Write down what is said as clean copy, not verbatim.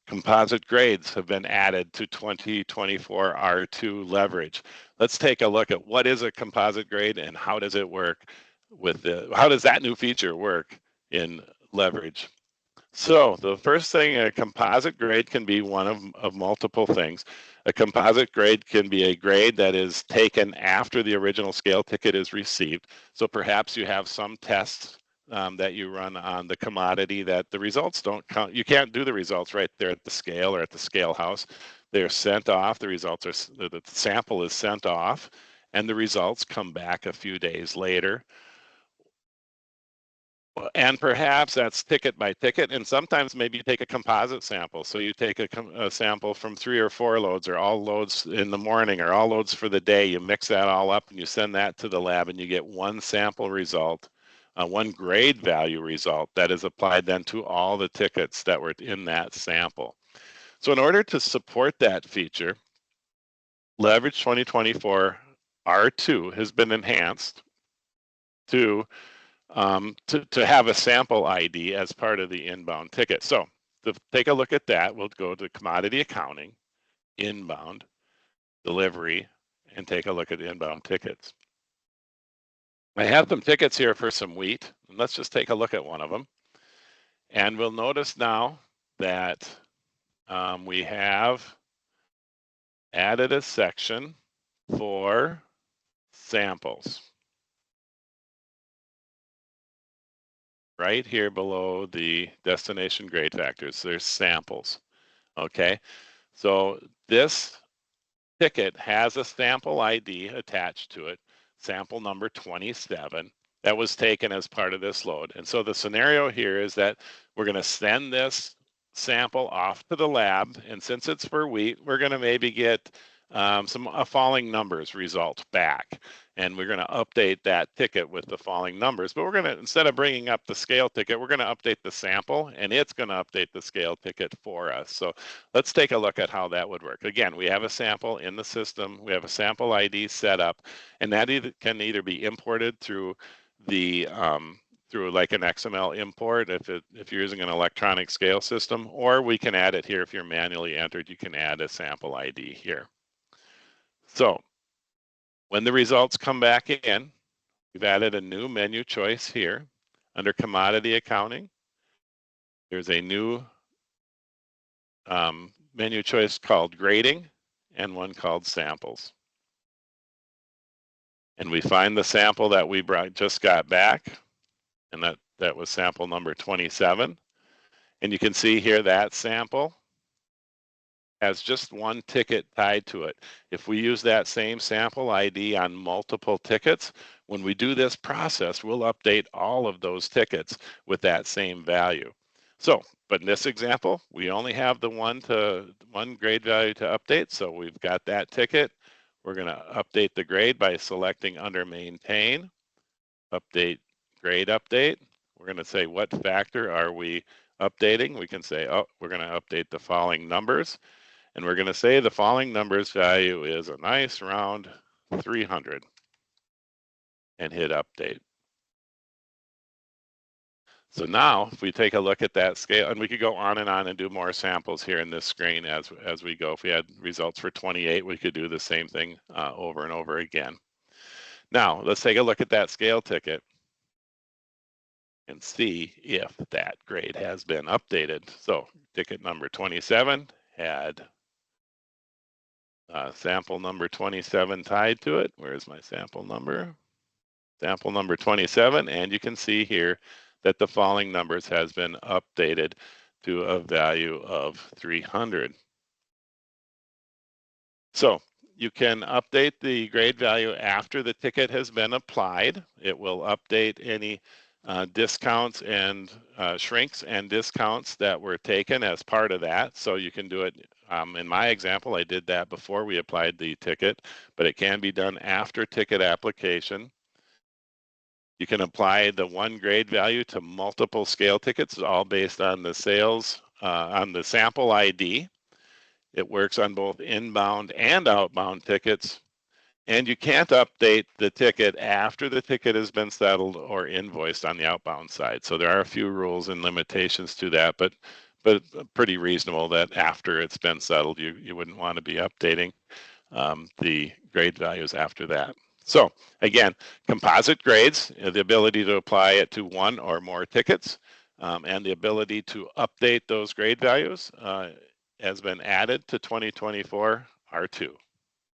Composite grades have been added to 2024 R2 Leverage. Let's take a look at what is a composite grade and how does it work with how does that new feature work in Leverage? So the first thing, a composite grade can be one of multiple things. A composite grade can be a grade that is taken after the original scale ticket is received. So perhaps you have some tests that you run on the commodity that the results don't count. You can't do the results right there at the scale or at the scale house. They're sent off. The results are, the sample is sent off, and the results come back a few days later. And perhaps that's ticket by ticket, and sometimes maybe you take a composite sample. So you take a sample from 3 or 4 loads, or all loads in the morning, or all loads for the day. You mix that all up and you send that to the lab, and you get one sample result, one grade value result that is applied then to all the tickets that were in that sample. So in order to support that feature, Levridge 2024 R2 has been enhanced to have a sample ID as part of the inbound ticket. So to take a look at that, we'll go to Commodity Accounting, Inbound, Delivery, and take a look at inbound tickets. I have some tickets here for some wheat. And let's just take a look at one of them. And we'll notice now that we have added a section for samples. Right here below the destination grade factors, there's samples. Okay, so this ticket has a sample ID attached to it, sample number 27, that was taken as part of this load. And so the scenario here is that we're going to send this sample off to the lab, and since it's for wheat, we're going to maybe get some falling numbers result back, and we're going to update that ticket with the falling numbers. But we're going to, instead of bringing up the scale ticket, we're going to update the sample, and it's going to update the scale ticket for us. So let's take a look at how that would work. Again, we have a sample in the system, we have a sample ID set up, and that can either be imported through the through like an XML import if you're using an electronic scale system, or we can add it here. If you're manually entered, you can add a sample ID here. So when the results come back in, we've added a new menu choice here under Commodity Accounting. There's a new menu choice called Grading and one called Samples. And we find the sample that we just got back, and that was sample number 27. And you can see here that sample has just one ticket tied to it. If we use that same sample ID on multiple tickets, when we do this process, we'll update all of those tickets with that same value. So, but in this example, we only have the one grade value to update. So we've got that ticket. We're going to update the grade by selecting under Maintain, Update, Grade Update. We're going to say what factor are we updating. We can say, oh, we're going to update the following numbers. And we're going to say the following numbers value is a nice round 300 and hit update. So now if we take a look at that scale, and we could go on and do more samples here in this screen as we go. If we had results for 28, we could do the same thing over and over again. Now let's take a look at that scale ticket and see if that grade has been updated. So ticket number 27 had sample number 27 tied to it. Where's my sample number? Sample number 27, and you can see here that the following numbers has been updated to a value of 300. So you can update the grade value after the ticket has been applied. It will update any discounts and shrinks and discounts that were taken as part of that. So you can do it, in my example, I did that before we applied the ticket, but it can be done after ticket application. You can apply the one grade value to multiple scale tickets, all based on the sales, on the sample ID. It works on both inbound and outbound tickets. And you can't update the ticket after the ticket has been settled or invoiced on the outbound side. So there are a few rules and limitations to that, but but pretty reasonable that after it's been settled, you wouldn't want to be updating the grade values after that. So again, composite grades, the ability to apply it to one or more tickets, and the ability to update those grade values has been added to 2024 R2.